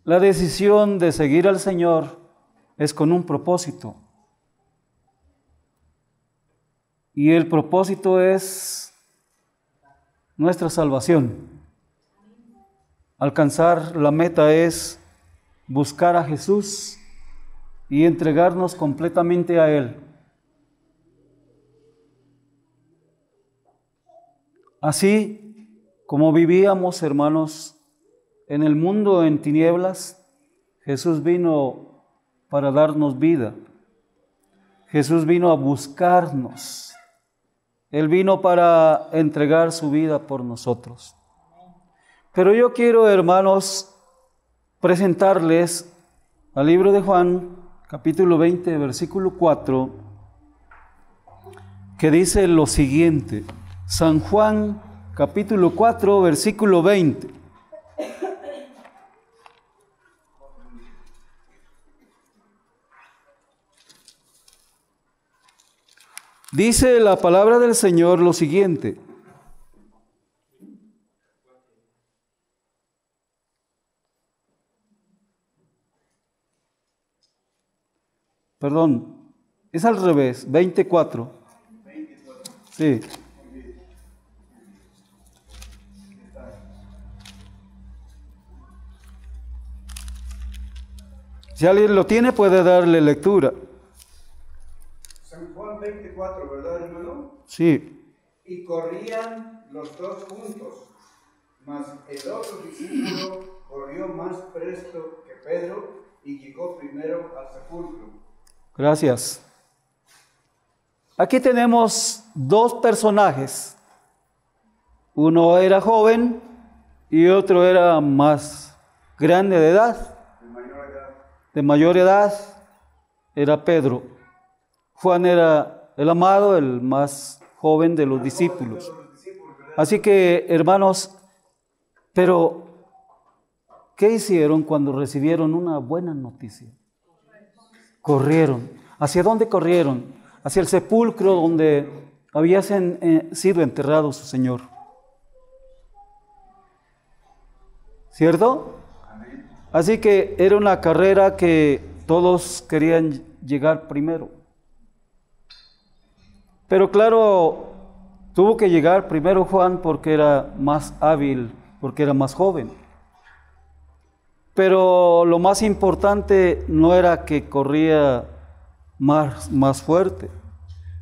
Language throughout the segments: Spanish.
La decisión de seguir al Señor es con un propósito. Y el propósito es nuestra salvación. Alcanzar la meta es buscar a Jesús y entregarnos completamente a Él. Así como vivíamos, hermanos, en el mundo en tinieblas, Jesús vino para darnos vida. Jesús vino a buscarnos. Él vino para entregar su vida por nosotros. Pero yo quiero, hermanos, presentarles al libro de Juan, capítulo 20, versículo 4, que dice lo siguiente. San Juan, capítulo 4, versículo 20. Dice la palabra del Señor lo siguiente. Perdón, es al revés, 24. Sí. Si alguien lo tiene, puede darle lectura. San Juan 24, ¿verdad, hermano? Sí. Y corrían los dos juntos, mas el otro discípulo corrió más presto que Pedro y llegó primero al sepulcro. Gracias. Aquí tenemos dos personajes. Uno era joven y otro era más grande de edad. De mayor edad era Pedro. Juan era el amado, el más joven de los discípulos. Así que, hermanos, pero ¿qué hicieron cuando recibieron una buena noticia? Corrieron. ¿Hacia dónde corrieron? Hacia el sepulcro donde había sido enterrado su Señor. ¿Cierto? Así que era una carrera que todos querían llegar primero. Pero claro, tuvo que llegar primero Juan porque era más hábil, porque era más joven. Pero lo más importante no era que corría más fuerte,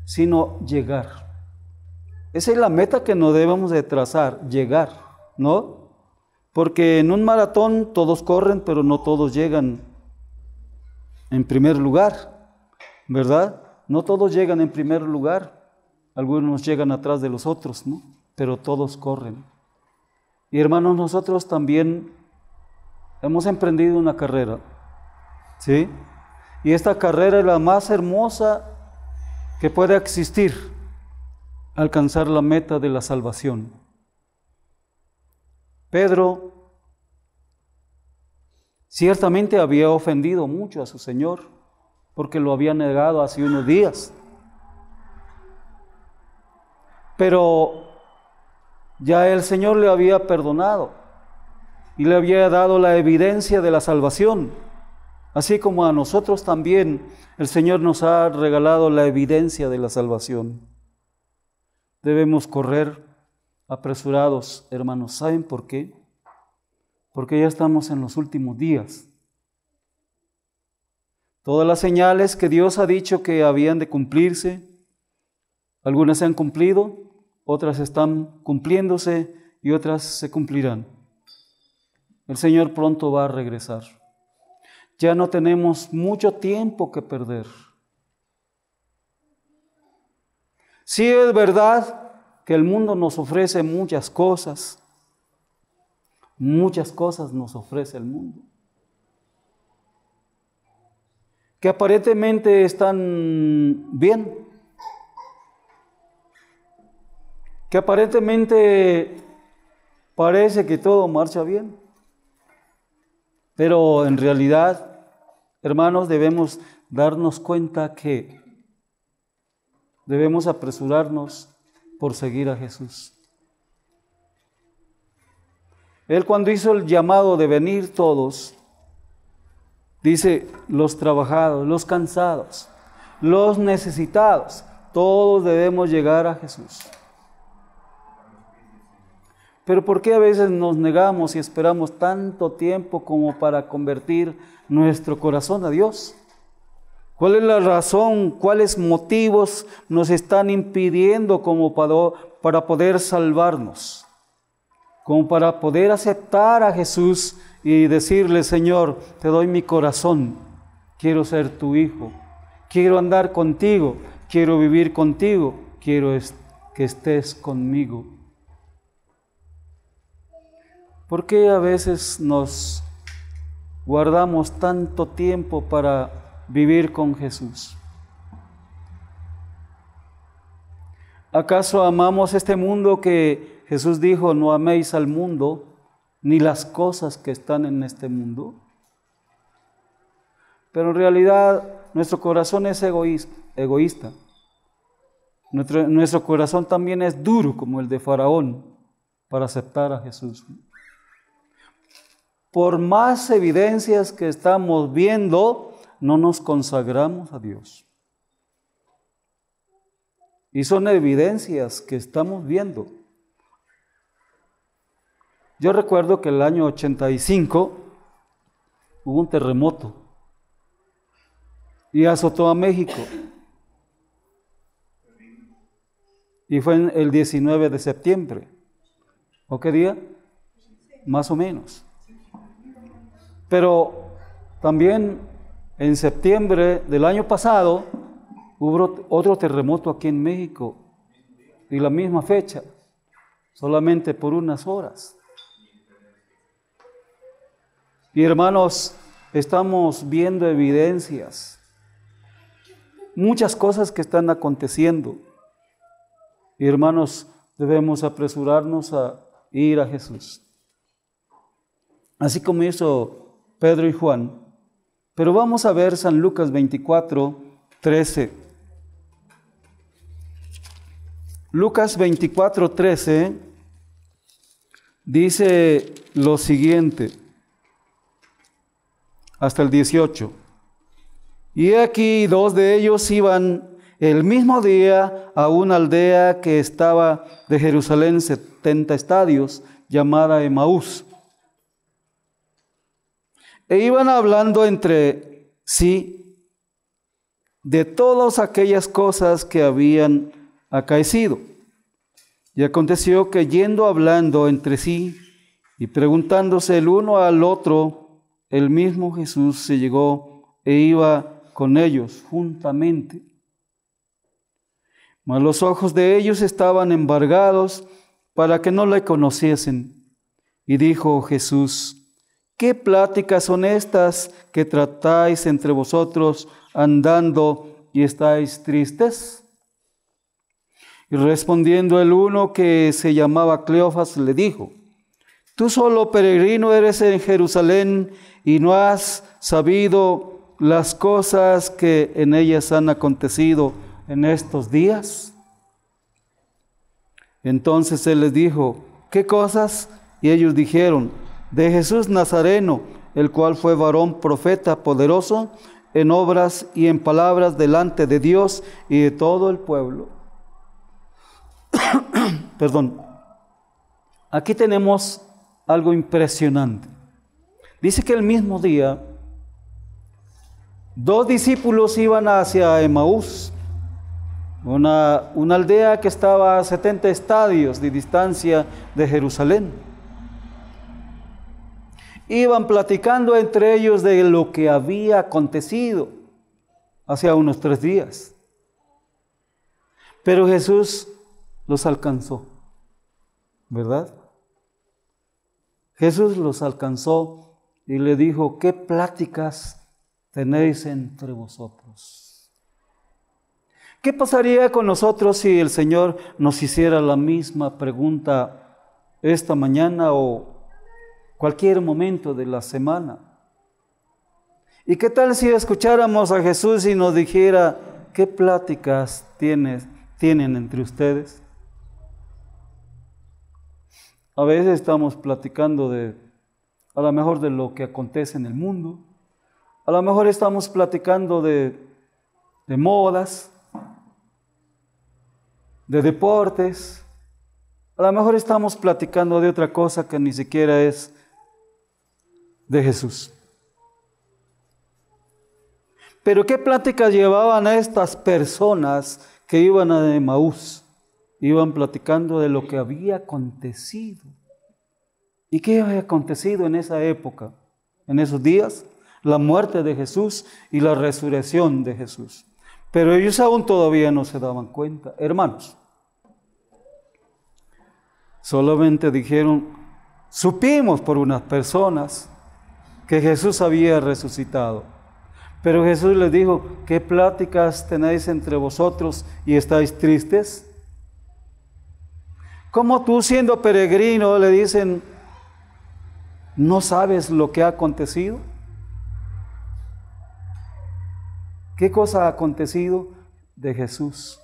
sino llegar. Esa es la meta que no debemos de trazar, llegar, ¿no? Porque en un maratón todos corren, pero no todos llegan en primer lugar, ¿verdad? No todos llegan en primer lugar. Algunos llegan atrás de los otros, ¿no? Pero todos corren. Y hermanos, nosotros también hemos emprendido una carrera, ¿sí? Y esta carrera es la más hermosa que puede existir, alcanzar la meta de la salvación. Pedro ciertamente había ofendido mucho a su Señor, porque lo había negado hace unos días. Pero ya el Señor le había perdonado y le había dado la evidencia de la salvación. Así como a nosotros también el Señor nos ha regalado la evidencia de la salvación. Debemos correr apresurados, hermanos. ¿Saben por qué? Porque ya estamos en los últimos días. Todas las señales que Dios ha dicho que habían de cumplirse, algunas se han cumplido, otras están cumpliéndose y otras se cumplirán. El Señor pronto va a regresar. Ya no tenemos mucho tiempo que perder. Sí es verdad que el mundo nos ofrece muchas cosas nos ofrece el mundo, que aparentemente están bien, que aparentemente parece que todo marcha bien, pero en realidad, hermanos, debemos darnos cuenta que debemos apresurarnos por seguir a Jesús. Él, cuando hizo el llamado de venir todos, Dice, los trabajados, los cansados, los necesitados, todos debemos llegar a Jesús. Pero ¿por qué a veces nos negamos y esperamos tanto tiempo como para convertir nuestro corazón a Dios? ¿Cuál es la razón? ¿Cuáles motivos nos están impidiendo como para poder salvarnos? Como para poder aceptar a Jesús y decirle, Señor, te doy mi corazón, quiero ser tu hijo, quiero andar contigo, quiero vivir contigo, quiero que estés conmigo. ¿Por qué a veces nos guardamos tanto tiempo para vivir con Jesús? ¿Acaso amamos este mundo que Jesús dijo, no améis al mundo, ni las cosas que están en este mundo? Pero en realidad nuestro corazón es egoísta. Nuestro corazón también es duro como el de Faraón para aceptar a Jesús. Por más evidencias que estamos viendo, no nos consagramos a Dios. Y son evidencias que estamos viendo. Yo recuerdo que el año 85 hubo un terremoto y azotó a México. Y fue en el 19 de septiembre. ¿O qué día? Más o menos. Pero también en septiembre del año pasado hubo otro terremoto aquí en México y la misma fecha, solamente por unas horas. Y hermanos, estamos viendo evidencias, muchas cosas que están aconteciendo. Y hermanos, debemos apresurarnos a ir a Jesús. Así como hizo Pedro y Juan. Pero vamos a ver San Lucas 24, 13. Lucas 24, 13 dice lo siguiente, hasta el 18. Y aquí 2 de ellos iban el mismo día a una aldea que estaba de Jerusalén 70 estadios, llamada Emaús. E iban hablando entre sí de todas aquellas cosas que habían acaecido. Y aconteció que yendo hablando entre sí y preguntándose el uno al otro, el mismo Jesús se llegó e iba con ellos juntamente. Mas los ojos de ellos estaban embargados para que no le conociesen. Y dijo Jesús, ¿qué pláticas son estas que tratáis entre vosotros andando y estáis tristes? Y respondiendo el uno que se llamaba Cleofas le dijo, tú solo peregrino eres en Jerusalén y no has sabido las cosas que en ellas han acontecido en estos días. Entonces él les dijo, ¿qué cosas? Y ellos dijeron, de Jesús Nazareno, el cual fue varón profeta poderoso en obras y en palabras delante de Dios y de todo el pueblo. Perdón. Aquí tenemos algo impresionante. Dice que el mismo día 2 discípulos iban hacia Emaús, una aldea que estaba a 70 estadios de distancia de Jerusalén. Iban platicando entre ellos de lo que había acontecido hace unos 3 días. Pero Jesús los alcanzó, ¿verdad? Jesús los alcanzó y le dijo, ¿qué pláticas tenéis entre vosotros? ¿Qué pasaría con nosotros si el Señor nos hiciera la misma pregunta esta mañana o cualquier momento de la semana? ¿Y qué tal si escucháramos a Jesús y nos dijera, ¿qué pláticas tienen entre ustedes? A veces estamos platicando a lo mejor de lo que acontece en el mundo, A lo mejor estamos platicando de modas, de deportes. A lo mejor estamos platicando de otra cosa que ni siquiera es de Jesús. Pero ¿qué pláticas llevaban a estas personas que iban a Emaús? Iban platicando de lo que había acontecido. ¿Y qué había acontecido en esa época, en esos días? La muerte de Jesús y la resurrección de Jesús. Pero ellos aún todavía no se daban cuenta. Hermanos, solamente dijeron, supimos por unas personas que Jesús había resucitado. Pero Jesús les dijo, ¿qué pláticas tenéis entre vosotros y estáis tristes? ¿Cómo tú, siendo peregrino, le dicen, no sabes lo que ha acontecido? ¿Qué cosa ha acontecido de Jesús?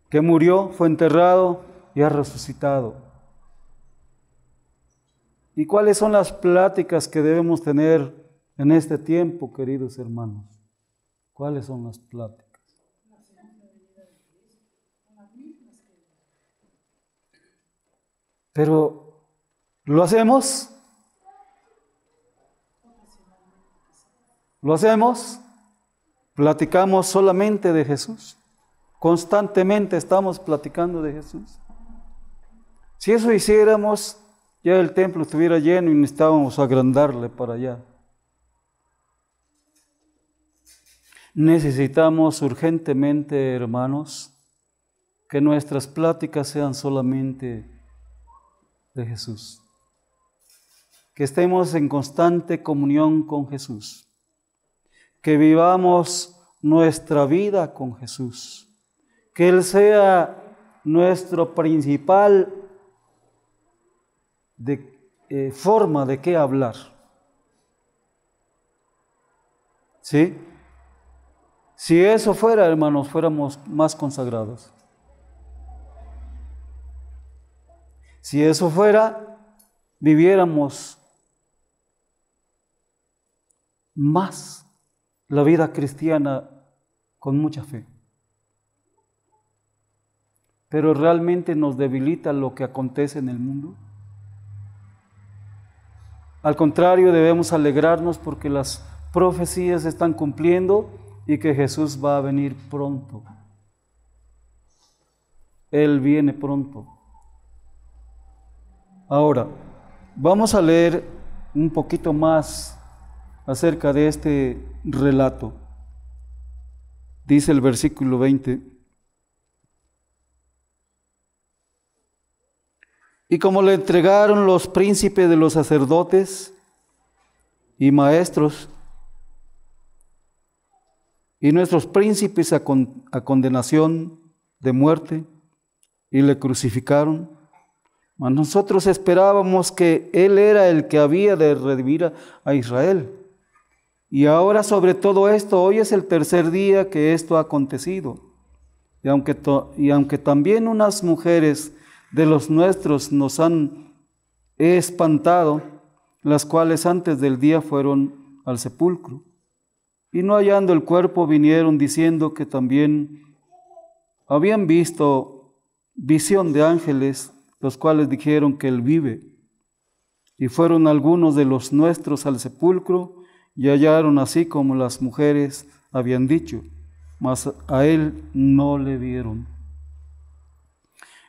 Que murió, fue enterrado y ha resucitado. ¿Y cuáles son las pláticas que debemos tener en este tiempo, queridos hermanos? ¿Cuáles son las pláticas? Pero, ¿lo hacemos? ¿Lo hacemos? ¿Platicamos solamente de Jesús? ¿Constantemente estamos platicando de Jesús? Si eso hiciéramos, ya el templo estuviera lleno y necesitábamos agrandarle para allá. Necesitamos urgentemente, hermanos, que nuestras pláticas sean solamente de Jesús. Que estemos en constante comunión con Jesús. Que vivamos nuestra vida con Jesús. Que Él sea nuestro principal forma de qué hablar. ¿Sí? Si eso fuera, hermanos, fuéramos más consagrados. Si eso fuera, viviéramos más la vida cristiana con mucha fe. Pero realmente nos debilita lo que acontece en el mundo. Al contrario, debemos alegrarnos porque las profecías se están cumpliendo y que Jesús va a venir pronto. Él viene pronto. Ahora, vamos a leer un poquito más acerca de este relato. Dice el versículo 20. Y como le entregaron los príncipes de los sacerdotes y maestros, y nuestros príncipes a condenación de muerte, y le crucificaron, mas nosotros esperábamos que Él era el que había de redimir a Israel. Y ahora sobre todo esto, hoy es el tercer día que esto ha acontecido. Y aunque también unas mujeres de los nuestros nos han espantado, las cuales antes del día fueron al sepulcro. Y no hallando el cuerpo, vinieron diciendo que también habían visto visión de ángeles, los cuales dijeron que Él vive. Y fueron algunos de los nuestros al sepulcro, y hallaron así como las mujeres habían dicho, mas a Él no le vieron.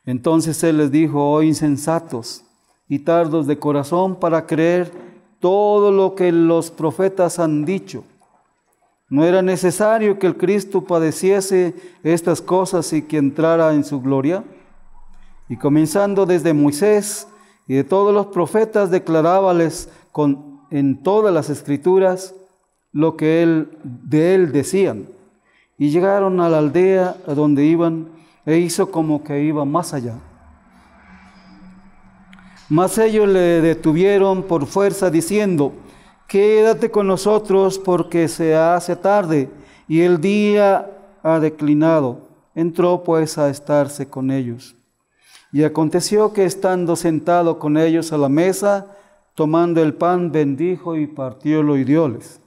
Entonces Él les dijo: oh insensatos y tardos de corazón para creer todo lo que los profetas han dicho. ¿No era necesario que el Cristo padeciese estas cosas y que entrara en su gloria? Y comenzando desde Moisés y de todos los profetas, declarábales en todas las escrituras lo que de él decían. Y llegaron a la aldea a donde iban, e hizo como que iba más allá. Mas ellos le detuvieron por fuerza, diciendo: quédate con nosotros, porque se hace tarde, y el día ha declinado. Entró pues a estarse con ellos. Y aconteció que estando sentado con ellos a la mesa, tomando el pan, bendijo y partiólo y dióles.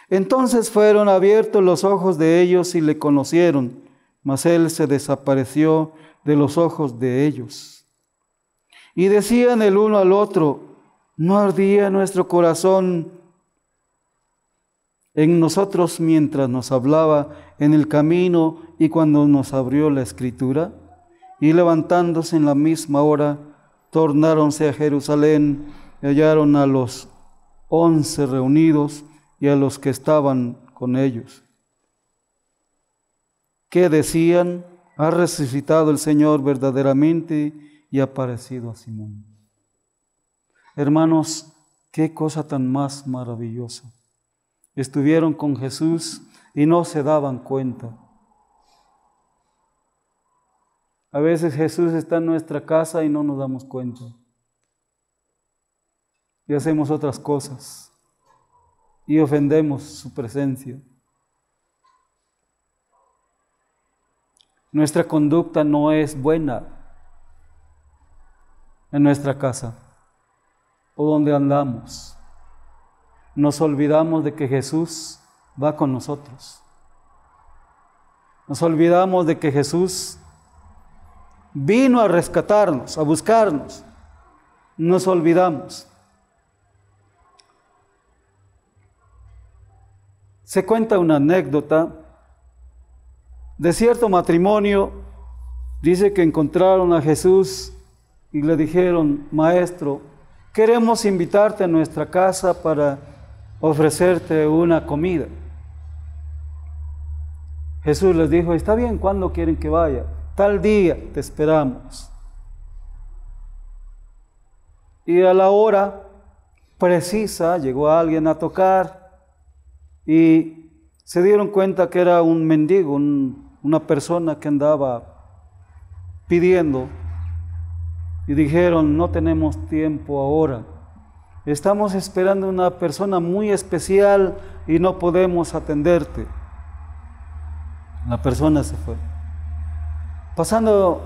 Entonces fueron abiertos los ojos de ellos y le conocieron, mas él se desapareció de los ojos de ellos. Y decían el uno al otro: ¿no ardía nuestro corazón en nosotros mientras nos hablaba en el camino y cuando nos abrió la Escritura? Y levantándose en la misma hora, tornáronse a Jerusalén y hallaron a los 11 reunidos y a los que estaban con ellos, que decían: ha resucitado el Señor verdaderamente y ha aparecido a Simón. Hermanos, qué cosa tan más maravillosa. Estuvieron con Jesús y no se daban cuenta. A veces Jesús está en nuestra casa y no nos damos cuenta. Y hacemos otras cosas y ofendemos su presencia. Nuestra conducta no es buena en nuestra casa o donde andamos. Nos olvidamos de que Jesús va con nosotros. Nos olvidamos de que Jesús vino a rescatarnos, a buscarnos. Nos olvidamos. Se cuenta una anécdota de cierto matrimonio. Dice que encontraron a Jesús y le dijeron: Maestro, queremos invitarte a nuestra casa para ofrecerte una comida. Jesús les dijo: está bien, ¿cuándo quieren que vaya? Tal día te esperamos. Y a la hora precisa llegó alguien a tocar y se dieron cuenta que era un mendigo, una persona que andaba pidiendo, y dijeron: no tenemos tiempo ahora, estamos esperando una persona muy especial y no podemos atenderte. La persona se fue. Pasando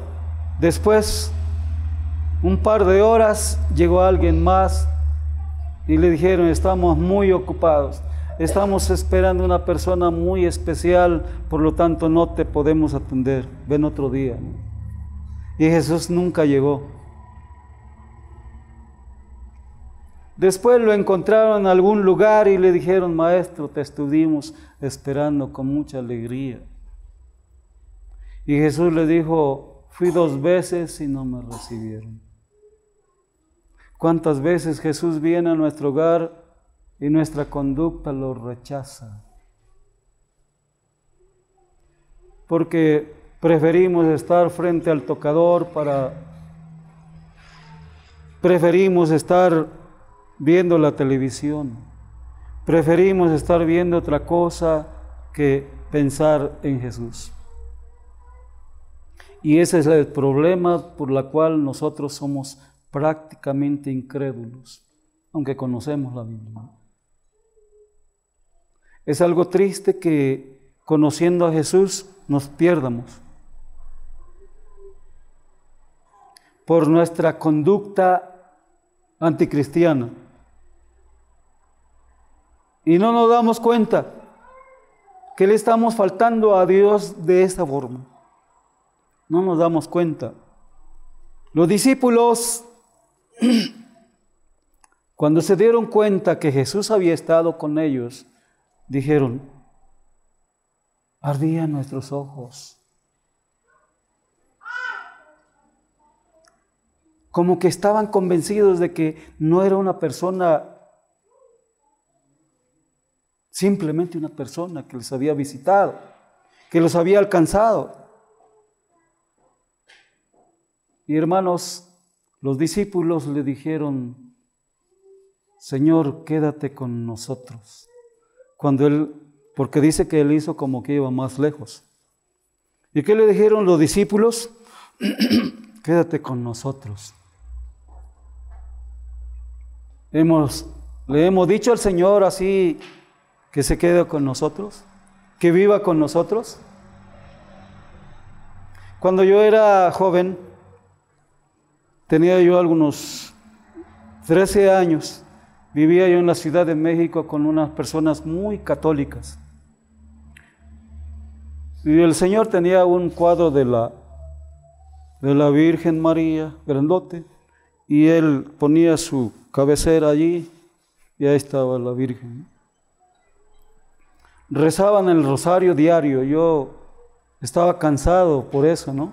después un par de horas, llegó alguien más y le dijeron: estamos muy ocupados, estamos esperando una persona muy especial, por lo tanto no te podemos atender, ven otro día. Y Jesús nunca llegó. Después lo encontraron en algún lugar y le dijeron: Maestro, te estuvimos esperando con mucha alegría. Y Jesús le dijo: fui 2 veces y no me recibieron. ¿Cuántas veces Jesús viene a nuestro hogar y nuestra conducta lo rechaza? Porque preferimos estar frente al tocador, preferimos estar viendo la televisión, preferimos estar viendo otra cosa que pensar en Jesús. Y ese es el problema por el cual nosotros somos prácticamente incrédulos, aunque conocemos la Biblia. Es algo triste que conociendo a Jesús nos pierdamos por nuestra conducta anticristiana. Y no nos damos cuenta que le estamos faltando a Dios de esta forma. No nos damos cuenta. Los discípulos, cuando se dieron cuenta que Jesús había estado con ellos, dijeron: ardían nuestros ojos. Como que estaban convencidos de que no era una persona, simplemente una persona que les había visitado, que los había alcanzado. Y hermanos, los discípulos le dijeron: Señor, quédate con nosotros. Porque dice que él hizo como que iba más lejos. ¿Y qué le dijeron los discípulos? Quédate con nosotros. Le hemos dicho al Señor así, que se quede con nosotros, que viva con nosotros. Cuando yo era joven, tenía yo algunos 13 años vivía yo en la Ciudad de México con unas personas muy católicas. Y el Señor tenía un cuadro de la Virgen María, grandote, y él ponía su cabecera allí, y ahí estaba la Virgen. Rezaban el rosario diario. Yo estaba cansado por eso, ¿no?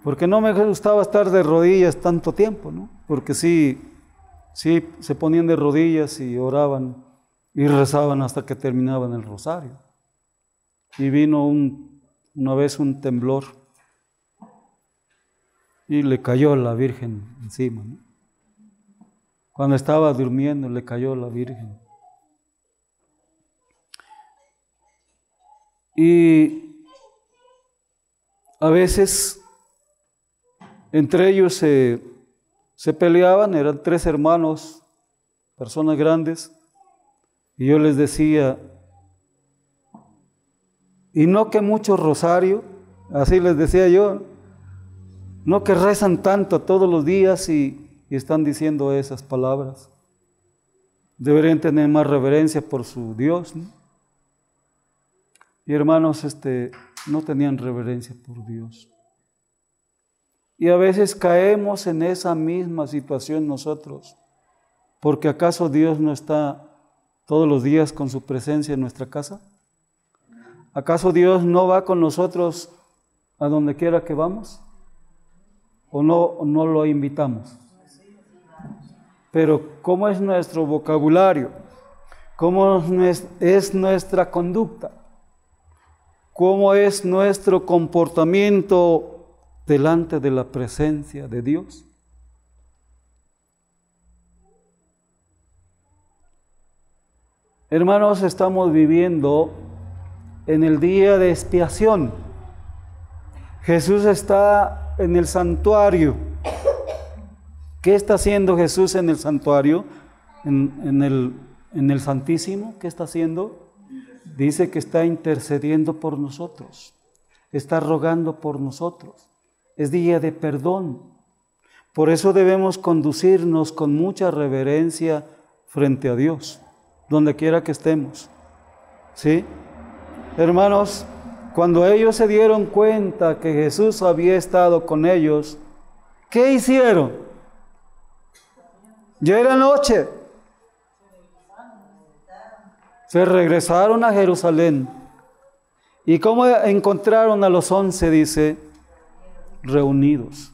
Porque no me gustaba estar de rodillas tanto tiempo, ¿no? Porque sí, se ponían de rodillas y oraban y rezaban hasta que terminaban el rosario. Y vino una vez un temblor y le cayó la Virgen encima, ¿no? Cuando estaba durmiendo le cayó la Virgen. Y a veces entre ellos se peleaban, eran 3 hermanos, personas grandes, y yo les decía, y no que mucho rosario, así les decía yo, no que rezan tanto todos los días y están diciendo esas palabras. Deberían tener más reverencia por su Dios, ¿no? Y hermanos, no tenían reverencia por Dios. Y a veces caemos en esa misma situación nosotros, porque ¿acaso Dios no está todos los días con su presencia en nuestra casa? ¿Acaso Dios no va con nosotros a donde quiera que vamos? ¿O no lo invitamos? Pero ¿cómo es nuestro vocabulario? ¿Cómo es nuestra conducta? ¿Cómo es nuestro comportamiento delante de la presencia de Dios? Hermanos, estamos viviendo en el día de expiación. Jesús está en el santuario. ¿Qué está haciendo Jesús en el santuario? En el Santísimo, ¿qué está haciendo? Dice que está intercediendo por nosotros, está rogando por nosotros. Es día de perdón. Por eso debemos conducirnos con mucha reverencia frente a Dios, donde quiera que estemos. ¿Sí? Hermanos, cuando ellos se dieron cuenta que Jesús había estado con ellos, ¿qué hicieron? Ya era noche. Se regresaron a Jerusalén. ¿Y cómo encontraron a los 11? Dice, reunidos.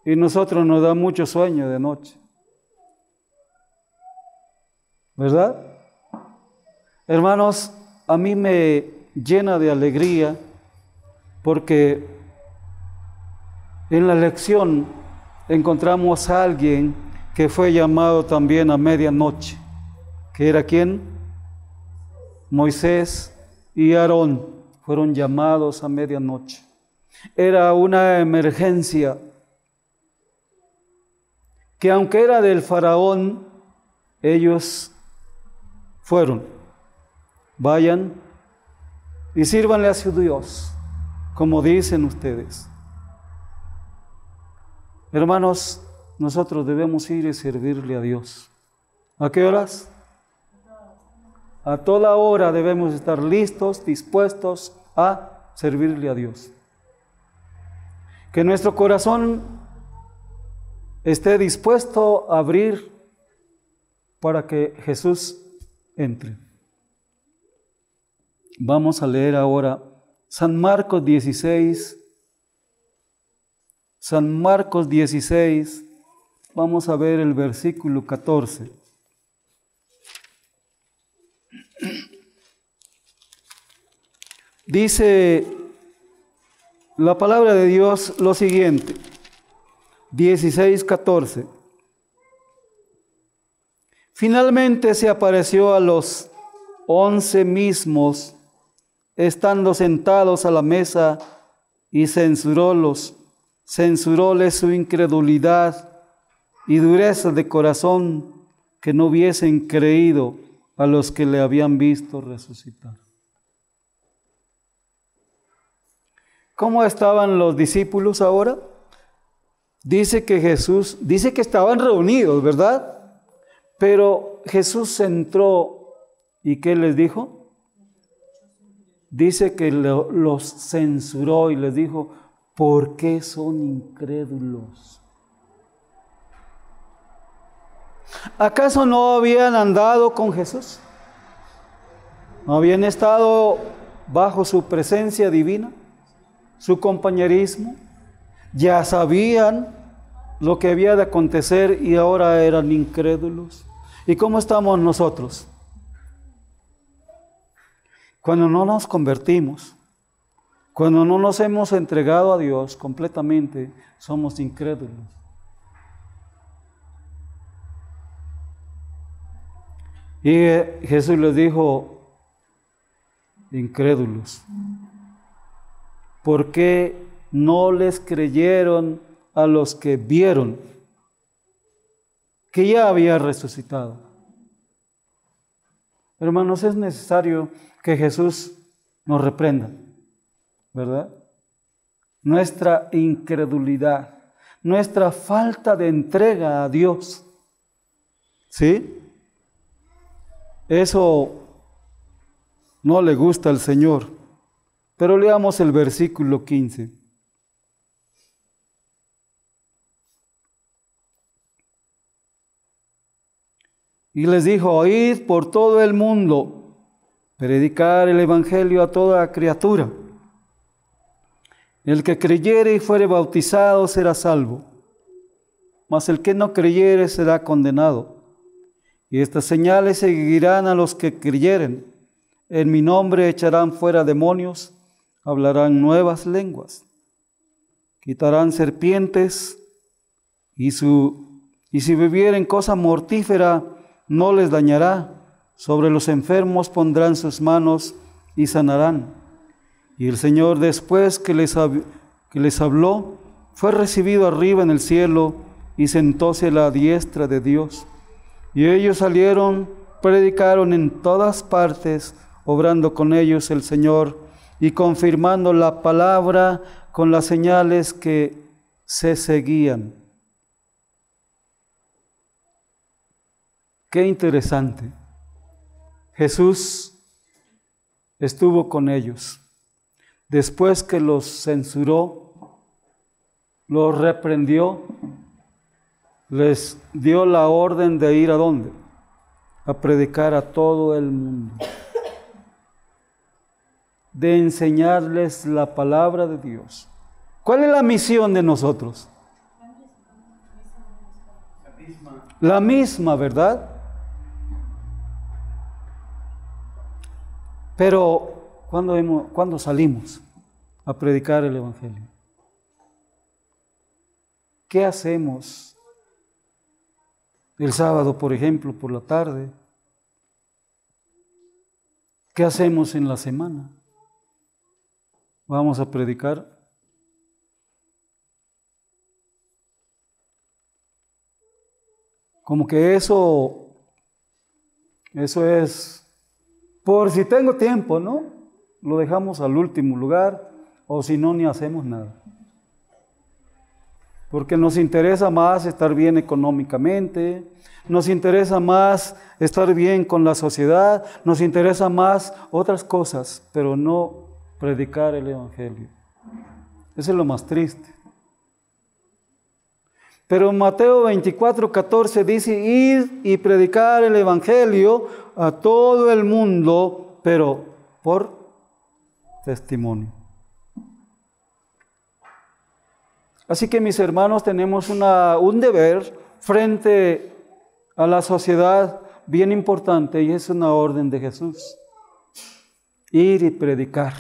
Y nosotros nos da mucho sueño de noche, ¿verdad? Hermanos, a mí me llena de alegría porque en la lección encontramos a alguien que fue llamado también a medianoche. ¿Que era quién? Moisés y Aarón fueron llamados a medianoche. Era una emergencia que aunque era del faraón, ellos fueron. Vayan y sírvanle a su Dios, como dicen ustedes. Hermanos, nosotros debemos ir y servirle a Dios. ¿A qué horas? A toda hora debemos estar listos, dispuestos a servirle a Dios. Que nuestro corazón esté dispuesto a abrir para que Jesús entre. Vamos a leer ahora San Marcos 16. San Marcos 16, vamos a ver el versículo 14. Dice la palabra de Dios lo siguiente, 16:14. Finalmente se apareció a los 11 mismos, estando sentados a la mesa, y censuróles su incredulidad y dureza de corazón, que no hubiesen creído a los que le habían visto resucitar. ¿Cómo estaban los discípulos ahora? dice que estaban reunidos, ¿verdad? Pero Jesús entró y ¿qué les dijo? Dice que los censuró y les dijo, ¿por qué son incrédulos? ¿Acaso no habían andado con Jesús? ¿No habían estado bajo su presencia divina? ¿Su compañerismo? Ya sabían lo que había de acontecer y ahora eran incrédulos. ¿Y cómo estamos nosotros? Cuando no nos convertimos, cuando no nos hemos entregado a Dios completamente, somos incrédulos. Y Jesús les dijo, incrédulos, ¿por qué no les creyeron a los que vieron que ya había resucitado? Hermanos, es necesario que Jesús nos reprenda, ¿verdad? Nuestra incredulidad, nuestra falta de entrega a Dios, ¿sí? Eso no le gusta al Señor. Pero leamos el versículo 15. Y les dijo, id por todo el mundo, predicar el evangelio a toda criatura. El que creyere y fuere bautizado será salvo, mas el que no creyere será condenado. Y estas señales seguirán a los que creyeren. En mi nombre echarán fuera demonios, hablarán nuevas lenguas, quitarán serpientes, y si bebieren cosa mortífera, no les dañará. Sobre los enfermos pondrán sus manos y sanarán. Y el Señor, después que les habló, fue recibido arriba en el cielo y sentóse a la diestra de Dios. Y ellos salieron, predicaron en todas partes, obrando con ellos el Señor y confirmando la palabra con las señales que se seguían. Qué interesante. Jesús estuvo con ellos. Después que los censuró, los reprendió, les dio la orden de ir ¿a dónde? A predicar a todo el mundo, de enseñarles la palabra de Dios. ¿Cuál es la misión de nosotros? La misma, ¿verdad? Pero ¿cuándo salimos a predicar el evangelio? ¿Qué hacemos? El sábado, por ejemplo, por la tarde. ¿Qué hacemos en la semana? ¿Vamos a predicar? Como que eso es, por si tengo tiempo, ¿no? Lo dejamos al último lugar, o si no, ni hacemos nada. Porque nos interesa más estar bien económicamente, nos interesa más estar bien con la sociedad, nos interesa más otras cosas, pero no predicar el evangelio. Eso es lo más triste. Pero Mateo 24:14 dice, id y predicar el evangelio a todo el mundo, pero por testimonio. Así que mis hermanos, tenemos un deber frente a la sociedad bien importante, y es una orden de Jesús: ir y predicar.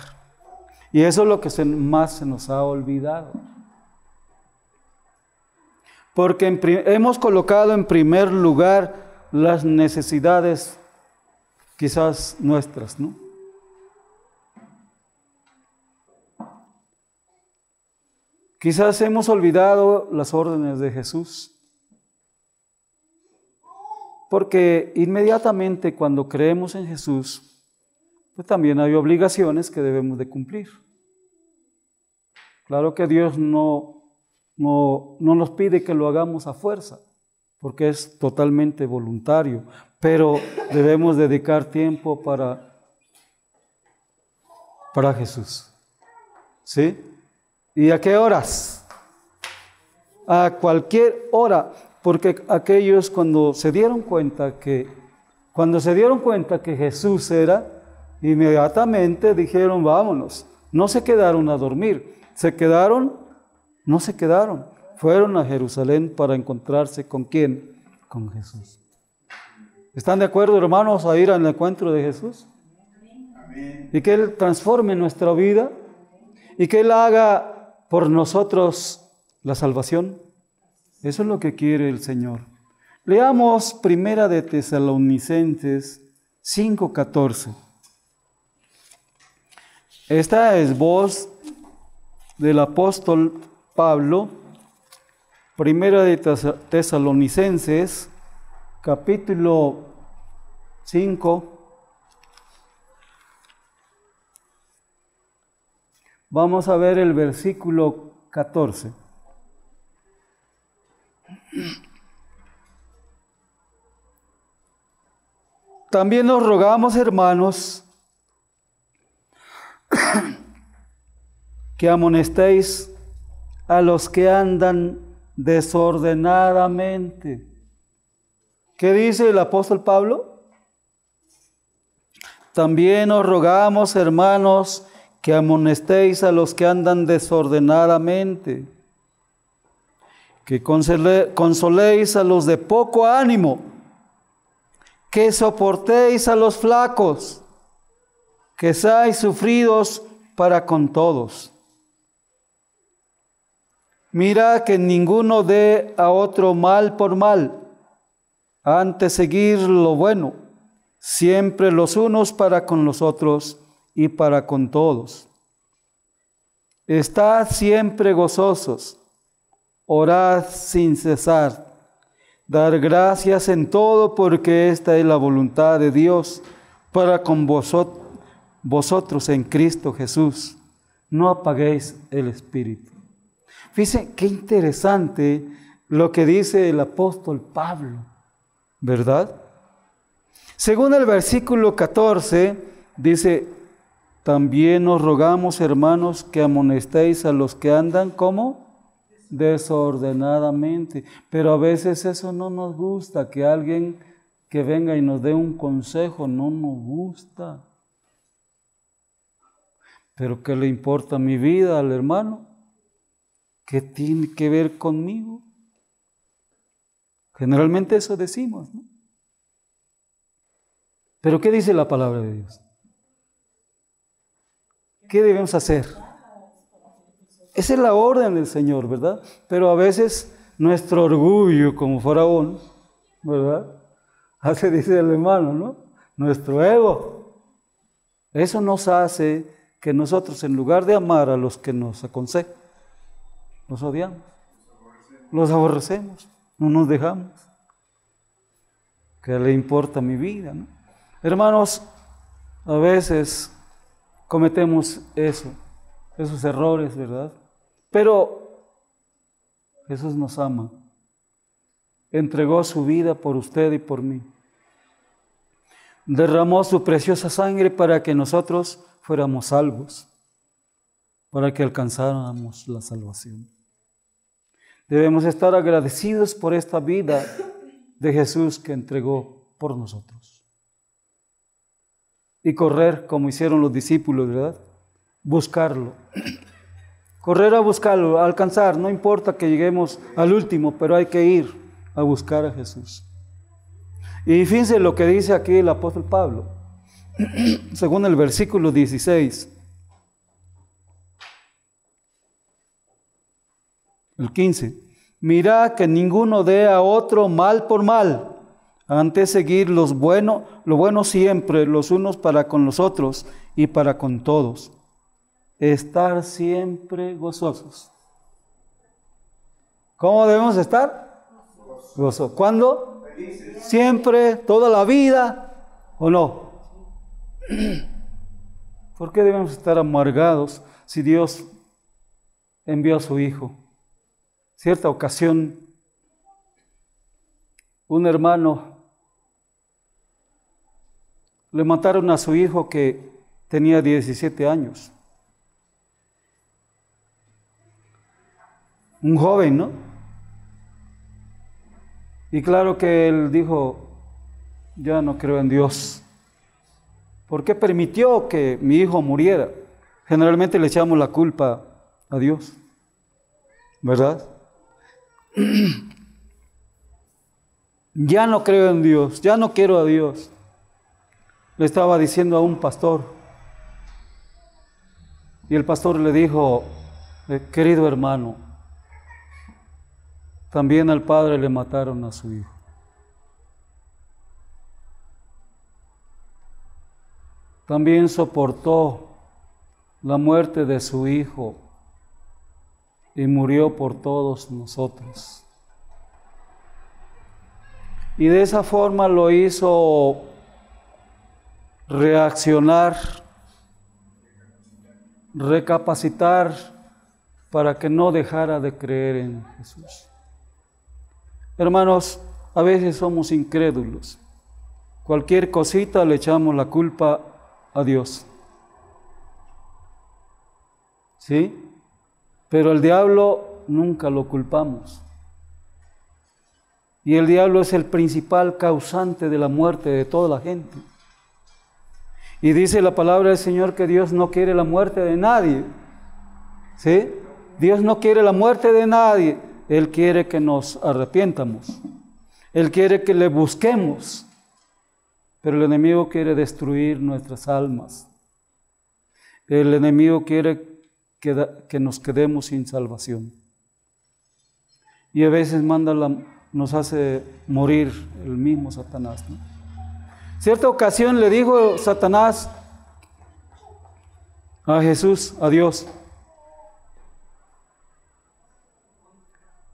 Y eso es lo que más se nos ha olvidado. Porque hemos colocado en primer lugar las necesidades quizás nuestras, ¿no? Quizás hemos olvidado las órdenes de Jesús. Porque inmediatamente cuando creemos en Jesús, pues también hay obligaciones que debemos de cumplir. Claro que Dios no no nos pide que lo hagamos a fuerza, porque es totalmente voluntario, pero debemos dedicar tiempo para Jesús. ¿Sí? ¿Y a qué horas? A cualquier hora, porque aquellos cuando se dieron cuenta que Jesús era, inmediatamente dijeron, vámonos. No se quedaron a dormir, no se quedaron, fueron a Jerusalén para encontrarse ¿con quién? Con Jesús. ¿Están de acuerdo, hermanos, a ir al encuentro de Jesús? Amén. Y que Él transforme nuestra vida y que Él haga por nosotros la salvación. Eso es lo que quiere el Señor. Leamos Primera de Tesalonicenses 5:14. Esta es voz del apóstol Pablo, Primera de Tesalonicenses, capítulo 5. Vamos a ver el versículo 14. También nos rogamos, hermanos, que amonestéis a los que andan desordenadamente. ¿Qué dice el apóstol Pablo? También os rogamos, hermanos, que amonestéis a los que andan desordenadamente, que consoléis a los de poco ánimo, que soportéis a los flacos, que seáis sufridos para con todos. Mira que ninguno dé a otro mal por mal, antes seguir lo bueno, siempre los unos para con los otros y para con todos. Estad siempre gozosos, orad sin cesar, dar gracias en todo, porque esta es la voluntad de Dios para con vosotros en Cristo Jesús. No apaguéis el espíritu. Fíjense qué interesante lo que dice el apóstol Pablo, ¿verdad? Según el versículo 14, dice, también os rogamos, hermanos, que amonestéis a los que andan, ¿cómo? Desordenadamente. Pero a veces eso no nos gusta, que alguien que venga y nos dé un consejo, no nos gusta. Pero ¿qué le importa mi vida al hermano? ¿Qué tiene que ver conmigo? Generalmente eso decimos, ¿no? Pero ¿qué dice la palabra de Dios? ¿Qué debemos hacer? Esa es la orden del Señor, ¿verdad? Pero a veces nuestro orgullo como faraón, ¿verdad? Así dice el hermano, ¿no? Nuestro ego. Eso nos hace que nosotros, en lugar de amar a los que nos aconsejan, los odiamos, los aborrecemos, no nos dejamos. ¿Qué le importa mi vida, no? Hermanos, a veces cometemos esos errores, ¿verdad? Pero Jesús nos ama. Entregó su vida por usted y por mí. Derramó su preciosa sangre para que nosotros fuéramos salvos, para que alcanzáramos la salvación. Debemos estar agradecidos por esta vida de Jesús que entregó por nosotros. Y correr como hicieron los discípulos, ¿verdad? Buscarlo. Correr a buscarlo, a alcanzar. No importa que lleguemos al último, pero hay que ir a buscar a Jesús. Y fíjense lo que dice aquí el apóstol Pablo, según el versículo 16. El 15. Mirad que ninguno dé a otro mal por mal, antes seguir lo bueno siempre, los unos para con los otros y para con todos. Estar siempre gozosos. ¿Cómo debemos estar? Gozosos. ¿Cuándo? Siempre, toda la vida, ¿o no? ¿Por qué debemos estar amargados si Dios envió a su Hijo Cierta ocasión, un hermano le mataron a su hijo que tenía 17 años. Un joven, ¿no? Y claro que él dijo, ya no creo en Dios. ¿Por qué permitió que mi hijo muriera? Generalmente le echamos la culpa a Dios, ¿verdad? Ya no creo en Dios, ya no quiero a Dios. Le estaba diciendo a un pastor. Y el pastor le dijo, querido hermano, también al padre le mataron a su hijo. También soportó la muerte de su hijo y murió por todos nosotros. Y de esa forma lo hizo reaccionar, recapacitar para que no dejara de creer en Jesús. Hermanos, a veces somos incrédulos. Cualquier cosita le echamos la culpa a Dios. ¿Sí? Pero el diablo nunca lo culpamos. Y el diablo es el principal causante de la muerte de toda la gente. Y dice la palabra del Señor que Dios no quiere la muerte de nadie. ¿Sí? Dios no quiere la muerte de nadie. Él quiere que nos arrepientamos. Él quiere que le busquemos. Pero el enemigo quiere destruir nuestras almas. El enemigo quiere que nos quedemos sin salvación. Y a veces nos hace morir el mismo Satanás, ¿no? Cierta ocasión le dijo Satanás a Jesús, a Dios,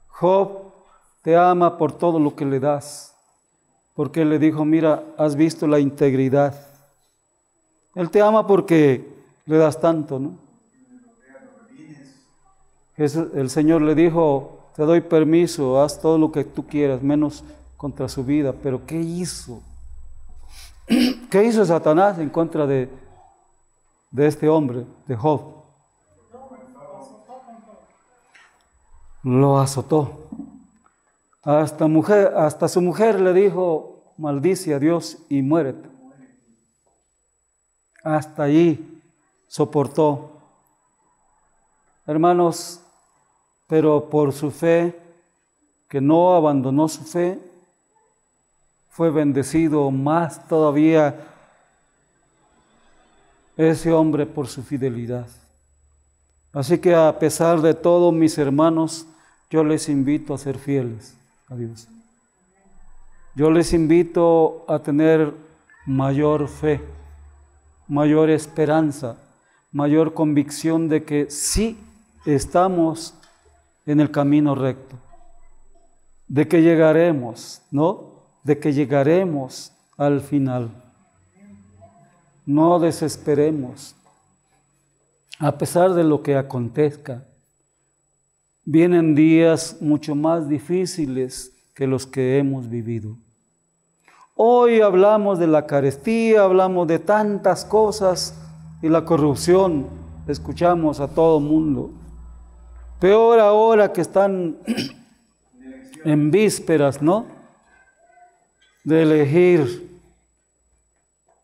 Job te ama por todo lo que le das. Porque él le dijo, mira, has visto la integridad. Él te ama porque le das tanto, ¿no? El Señor le dijo, te doy permiso, haz todo lo que tú quieras, menos contra su vida. Pero ¿qué hizo? ¿Qué hizo Satanás en contra de este hombre, de Job? Lo azotó. Hasta su mujer le dijo, maldice a Dios y muérete. Hasta allí soportó. Hermanos, pero por su fe, que no abandonó su fe, fue bendecido más todavía ese hombre por su fidelidad. Así que a pesar de todo, mis hermanos, yo les invito a ser fieles a Dios. Yo les invito a tener mayor fe, mayor esperanza, mayor convicción de que sí estamos en el camino recto, de que llegaremos, ¿no? De que llegaremos al final. No desesperemos. A pesar de lo que acontezca, vienen días mucho más difíciles que los que hemos vivido. Hoy hablamos de la carestía, hablamos de tantas cosas y la corrupción, escuchamos a todo mundo. Peor ahora que están en vísperas, ¿no?, de elegir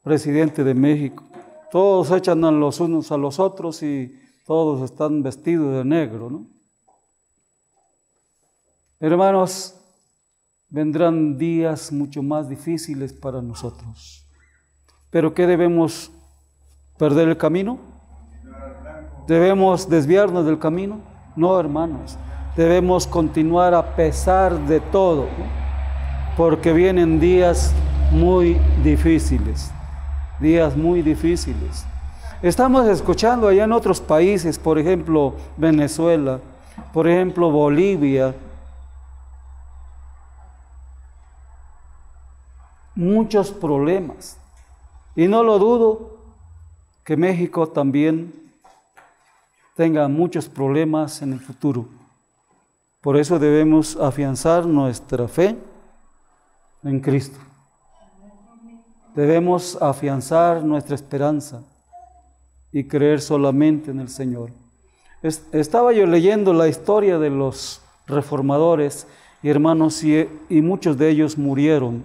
presidente de México. Todos echan a los unos a los otros y todos están vestidos de negro, ¿no? Hermanos, vendrán días mucho más difíciles para nosotros. ¿Pero qué debemos? ¿Perder el camino? ¿Debemos desviarnos del camino? No, hermanos. Debemos continuar a pesar de todo, ¿no? Porque vienen días muy difíciles. Días muy difíciles. Estamos escuchando allá en otros países, por ejemplo, Venezuela, por ejemplo, Bolivia, muchos problemas. Y no lo dudo que México también tenga muchos problemas en el futuro. Por eso debemos afianzar nuestra fe en Cristo. Debemos afianzar nuestra esperanza y creer solamente en el Señor. Estaba yo leyendo la historia de los reformadores, y hermanos, y muchos de ellos murieron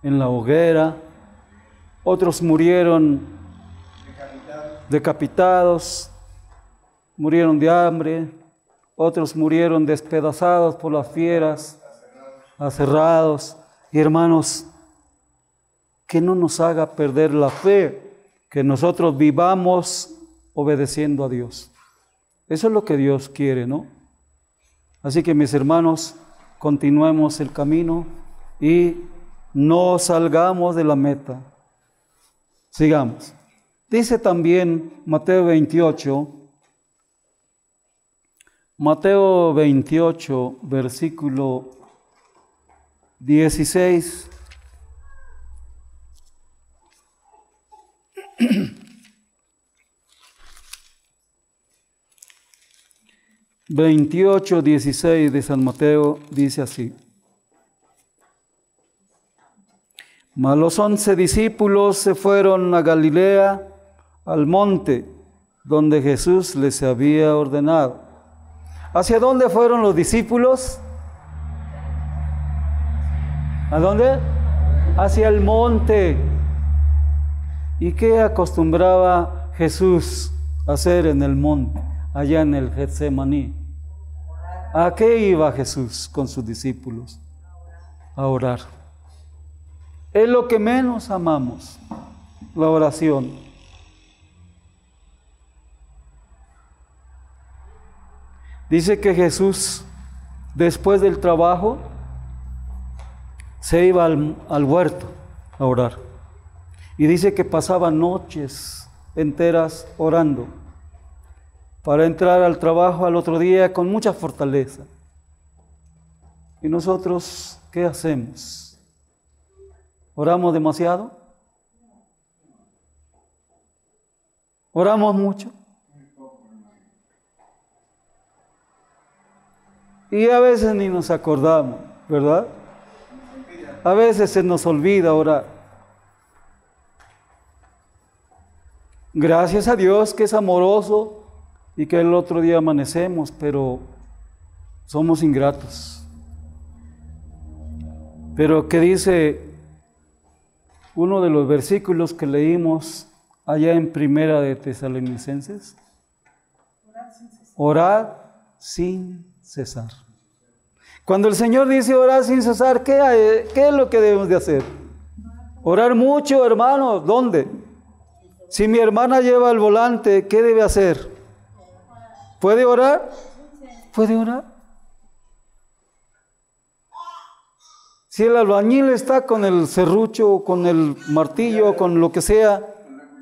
en la hoguera, otros murieron decapitados, murieron de hambre, otros murieron despedazados por las fieras, aserrados. Y hermanos, que no nos haga perder la fe, que nosotros vivamos obedeciendo a Dios. Eso es lo que Dios quiere, ¿no? Así que, mis hermanos, continuemos el camino y no salgamos de la meta. Sigamos. Dice también Mateo 28, versículo 16. (28:16) de San Mateo dice así: Mas los 11 discípulos se fueron a Galilea, al monte donde Jesús les había ordenado. ¿Hacia dónde fueron los discípulos? ¿A dónde? Hacia el monte. ¿Y qué acostumbraba Jesús a hacer en el monte, allá en el Getsemaní? ¿A qué iba Jesús con sus discípulos? A orar. Es lo que menos amamos, la oración. Dice que Jesús, después del trabajo, se iba al huerto a orar. Y dice que pasaba noches enteras orando para entrar al trabajo al otro día con mucha fortaleza. ¿Y nosotros qué hacemos? ¿Oramos demasiado? ¿Oramos mucho? Y a veces ni nos acordamos, ¿verdad? A veces se nos olvida orar. Gracias a Dios que es amoroso y que el otro día amanecemos, pero somos ingratos. Pero ¿qué dice uno de los versículos que leímos allá en Primera de Tesalonicenses? Orad sin cesar. Cuando el Señor dice orar sin cesar, ¿qué es lo que debemos de hacer? Orar mucho, hermanos. ¿Dónde? Si mi hermana lleva el volante, ¿qué debe hacer? ¿Puede orar? ¿Puede orar? Si el albañil está con el serrucho, con el martillo, con lo que sea,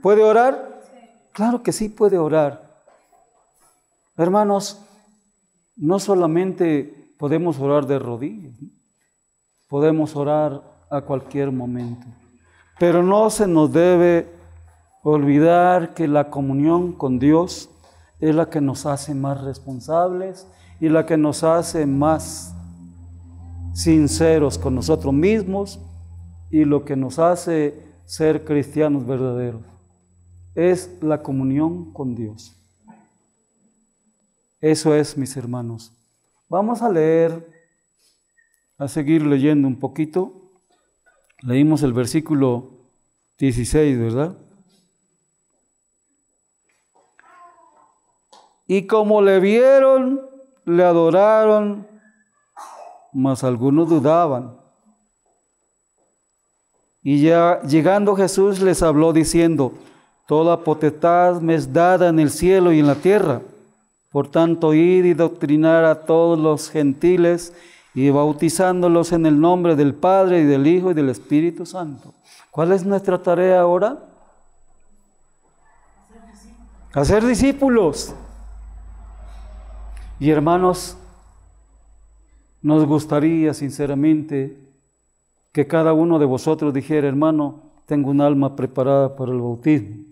¿puede orar? Claro que sí puede orar. Hermanos, no solamente podemos orar de rodillas, podemos orar a cualquier momento, pero no se nos debe olvidar que la comunión con Dios es la que nos hace más responsables y la que nos hace más sinceros con nosotros mismos y lo que nos hace ser cristianos verdaderos. Es la comunión con Dios. Eso es, mis hermanos. Vamos a leer, a seguir leyendo un poquito. Leímos el versículo 16, ¿verdad? Y como le vieron, le adoraron, mas algunos dudaban. Y ya llegando Jesús les habló diciendo: toda potestad me es dada en el cielo y en la tierra. Por tanto, id y doctrinar a todos los gentiles y bautizándolos en el nombre del Padre y del Hijo y del Espíritu Santo. ¿Cuál es nuestra tarea ahora? Hacer discípulos. Y hermanos, nos gustaría sinceramente que cada uno de vosotros dijera: hermano, tengo un alma preparada para el bautismo.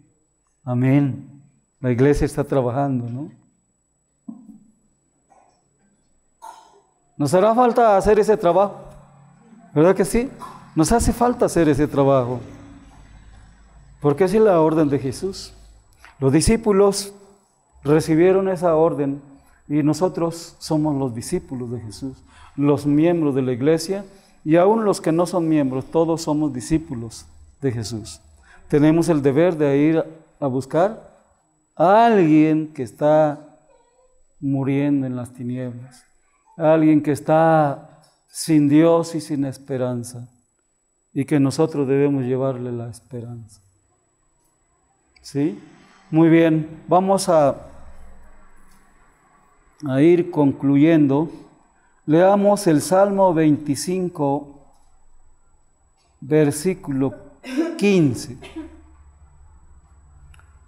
Amén. La iglesia está trabajando, ¿no? Nos hará falta hacer ese trabajo, ¿verdad que sí? Nos hace falta hacer ese trabajo, porque esa es la orden de Jesús. Los discípulos recibieron esa orden y nosotros somos los discípulos de Jesús, los miembros de la iglesia y aún los que no son miembros, todos somos discípulos de Jesús. Tenemos el deber de ir a buscar a alguien que está muriendo en las tinieblas, a alguien que está sin Dios y sin esperanza, y que nosotros debemos llevarle la esperanza. ¿Sí? Muy bien, vamos a ir concluyendo. Leamos el Salmo 25, versículo 15.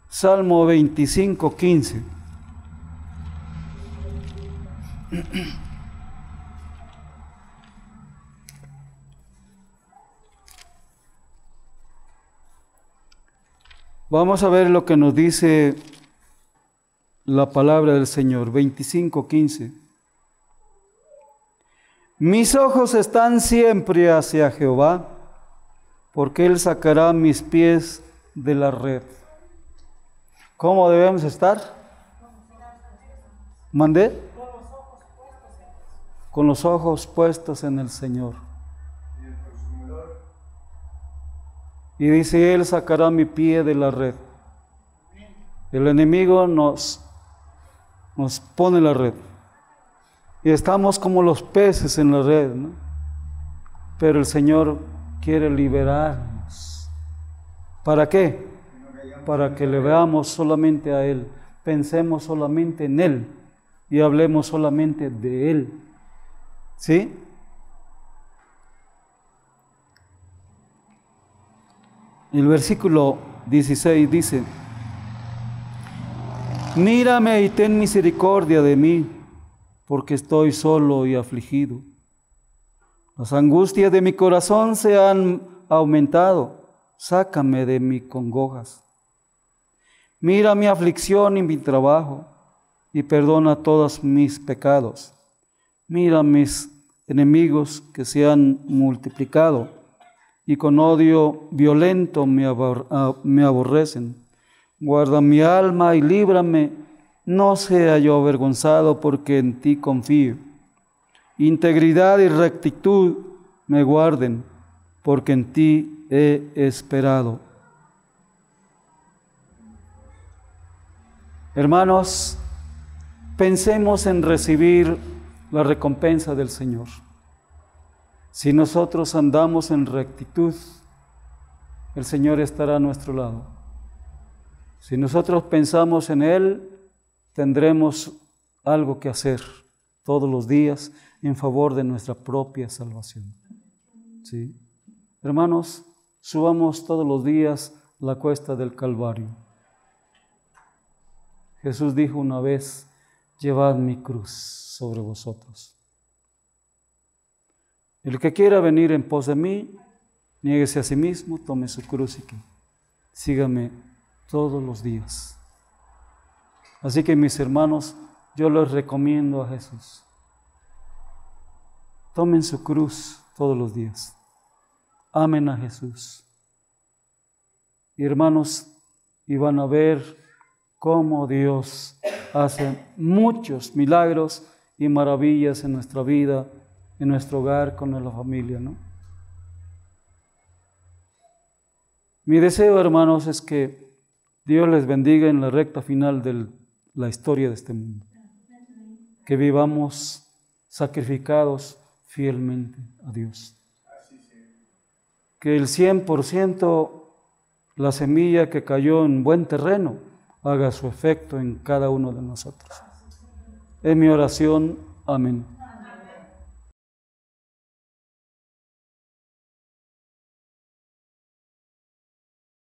Salmo 25, 15. Vamos a ver lo que nos dice la palabra del Señor. 25, 15. Mis ojos están siempre hacia Jehová, porque Él sacará mis pies de la red. ¿Cómo debemos estar? ¿Mandé? Con los ojos puestos en el Señor. Y dice, Él sacará mi pie de la red. El enemigo nos pone la red. Y estamos como los peces en la red, ¿no? Pero el Señor quiere liberarnos. ¿Para qué? Para que le veamos solamente a Él, pensemos solamente en Él y hablemos solamente de Él. ¿Sí? El versículo 16 dice, mírame y ten misericordia de mí, porque estoy solo y afligido. Las angustias de mi corazón se han aumentado, sácame de mis congojas. Mira mi aflicción y mi trabajo, y perdona todos mis pecados. Mira mis enemigos que se han multiplicado, y con odio violento me aborrecen. Guarda mi alma y líbrame, no sea yo avergonzado, porque en ti confío. Integridad y rectitud me guarden, porque en ti he esperado. Hermanos, pensemos en recibir la recompensa del Señor. Si nosotros andamos en rectitud, el Señor estará a nuestro lado. Si nosotros pensamos en Él, tendremos algo que hacer todos los días en favor de nuestra propia salvación. ¿Sí? Hermanos, subamos todos los días la cuesta del Calvario. Jesús dijo una vez, llevad mi cruz sobre vosotros. El que quiera venir en pos de mí, niéguese a sí mismo, tome su cruz y sígame todos los días. Así que mis hermanos, yo les recomiendo a Jesús. Tomen su cruz todos los días. Amen a Jesús. Y hermanos, y van a ver cómo Dios hace muchos milagros y maravillas en nuestra vida, en nuestro hogar, con la familia, ¿no? Mi deseo, hermanos, es que Dios les bendiga en la recta final de la historia de este mundo. Que vivamos sacrificados fielmente a Dios. Que el 100%, la semilla que cayó en buen terreno, haga su efecto en cada uno de nosotros. Es mi oración. Amén.